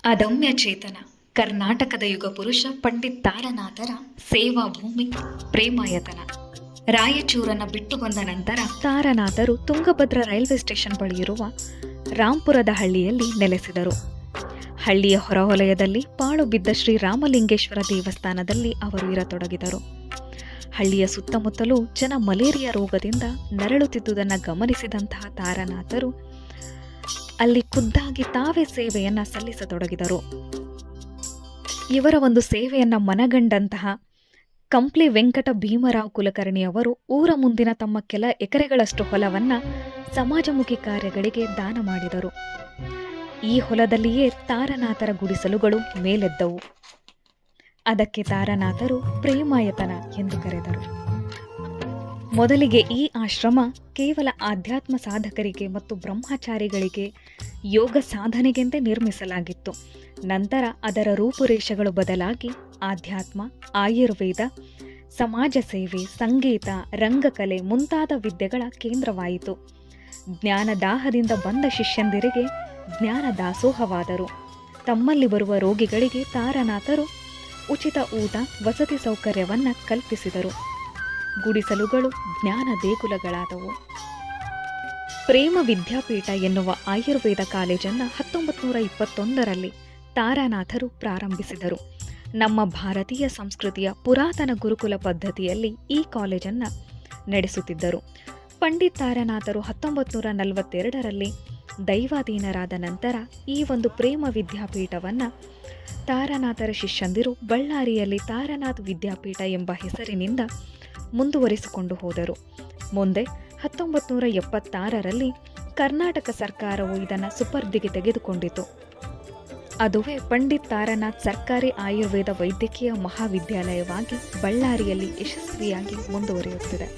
ಅದಮ್ಯ ಚೇತನ ಕರ್ನಾಟಕದ ಯುಗ ಪುರುಷ ಪಂಡಿತ್ ತಾರನಾಥರ ಸೇವಾ ಭೂಮಿ ಪ್ರೇಮಾಯತನ. ರಾಯಚೂರನ್ನ ಬಿಟ್ಟು ಬಂದ ನಂತರ ತಾರನಾಥರು ತುಂಗಭದ್ರಾ ರೈಲ್ವೆ ಸ್ಟೇಷನ್ ಬಳಿ ಇರುವ ರಾಂಪುರದ ಹಳ್ಳಿಯಲ್ಲಿ ನೆಲೆಸಿದರು. ಹಳ್ಳಿಯ ಹೊರವಲಯದಲ್ಲಿ ಪಾಳು ಬಿದ್ದ ಶ್ರೀ ರಾಮಲಿಂಗೇಶ್ವರ ದೇವಸ್ಥಾನದಲ್ಲಿ ಅವರು ಇರತೊಡಗಿದರು. ಹಳ್ಳಿಯ ಸುತ್ತಮುತ್ತಲೂ ಜನ ಮಲೇರಿಯಾ ರೋಗದಿಂದ ನರಳುತ್ತಿದ್ದುದನ್ನು ಗಮನಿಸಿದಂತಹ ತಾರನಾಥರು ಅಲ್ಲಿ ಖುದ್ದಾಗಿ ತಾವೇ ಸೇವೆಯನ್ನ ಸಲ್ಲಿಸತೊಡಗಿದರು. ಇವರ ಒಂದು ಸೇವೆಯನ್ನ ಮನಗಂಡಂತಹ ಕಂಪ್ಲಿ ವೆಂಕಟ ಭೀಮರಾವ್ ಕುಲಕರ್ಣಿಯವರು ಊರ ಮುಂದಿನ ತಮ್ಮ ಕೆಲ ಎಕರೆಗಳಷ್ಟು ಹೊಲವನ್ನ ಸಮಾಜಮುಖಿ ಕಾರ್ಯಗಳಿಗೆ ದಾನ ಮಾಡಿದರು. ಈ ಹೊಲದಲ್ಲಿಯೇ ತಾರನಾಥರ ಗುಡಿಸಲುಗಳು ಮೇಲೆದ್ದವು. ಅದಕ್ಕೆ ತಾರನಾಥರು ಪ್ರೇಮಾಯತನ ಎಂದು ಕರೆದರು. ಮೊದಲಿಗೆ ಈ ಆಶ್ರಮ ಕೇವಲ ಆಧ್ಯಾತ್ಮ ಸಾಧಕರಿಗೆ ಮತ್ತು ಬ್ರಹ್ಮಚಾರಿಗಳಿಗೆ ಯೋಗ ಸಾಧನೆಗೆಂದೇ ನಿರ್ಮಿಸಲಾಗಿತ್ತು. ನಂತರ ಅದರ ರೂಪುರೇಷೆಗಳು ಬದಲಾಗಿ ಆಧ್ಯಾತ್ಮ, ಆಯುರ್ವೇದ, ಸಮಾಜ ಸೇವೆ, ಸಂಗೀತ, ರಂಗಕಲೆ ಮುಂತಾದ ವಿದ್ಯೆಗಳ ಕೇಂದ್ರವಾಯಿತು. ಜ್ಞಾನದಾಹದಿಂದ ಬಂದ ಶಿಷ್ಯಂದಿರಿಗೆ ಜ್ಞಾನ ದಾಸೋಹವಾದರು. ತಮ್ಮಲ್ಲಿ ಬರುವ ರೋಗಿಗಳಿಗೆ ತಾರನಾಥರು ಉಚಿತ ಊಟ, ವಸತಿ ಸೌಕರ್ಯವನ್ನು ಕಲ್ಪಿಸಿದರು. ಗುಡಿಸಲುಗಳು ಜ್ಞಾನ ದೇಗುಲಗಳಾದವು. ಪ್ರೇಮ ವಿದ್ಯಾಪೀಠ ಎನ್ನುವ ಆಯುರ್ವೇದ ಕಾಲೇಜನ್ನು 1921ರಲ್ಲಿ ತಾರನಾಥರು ಪ್ರಾರಂಭಿಸಿದರು. ನಮ್ಮ ಭಾರತೀಯ ಸಂಸ್ಕೃತಿಯ ಪುರಾತನ ಗುರುಕುಲ ಪದ್ಧತಿಯಲ್ಲಿ ಈ ಕಾಲೇಜನ್ನು ನಡೆಸುತ್ತಿದ್ದರು. ಪಂಡಿತ್ ತಾರನಾಥರು 1942ರಲ್ಲಿ ದೈವಾಧೀನರಾದ ನಂತರ ಈ ಒಂದು ಪ್ರೇಮ ವಿದ್ಯಾಪೀಠವನ್ನು ತಾರನಾಥರ ಶಿಷ್ಯಂದಿರು ಬಳ್ಳಾರಿಯಲ್ಲಿ ತಾರನಾಥ್ ವಿದ್ಯಾಪೀಠ ಎಂಬ ಹೆಸರಿನಿಂದ ಮುಂದುವರಿಸಿಕೊಂಡು ಹೋದರು. ಮುಂದೆ 1976ರಲ್ಲಿ ಕರ್ನಾಟಕ ಸರ್ಕಾರವು ಇದನ್ನು ಸುಪರ್ದಿಗೆ ತೆಗೆದುಕೊಂಡಿತು. ಅದುವೇ ಪಂಡಿತ್ ತಾರನಾಥ್ ಸರ್ಕಾರಿ ಆಯುರ್ವೇದ ವೈದ್ಯಕೀಯ ಮಹಾವಿದ್ಯಾಲಯವಾಗಿ ಬಳ್ಳಾರಿಯಲ್ಲಿ ಯಶಸ್ವಿಯಾಗಿ ಮುಂದುವರಿಯುತ್ತಿದೆ.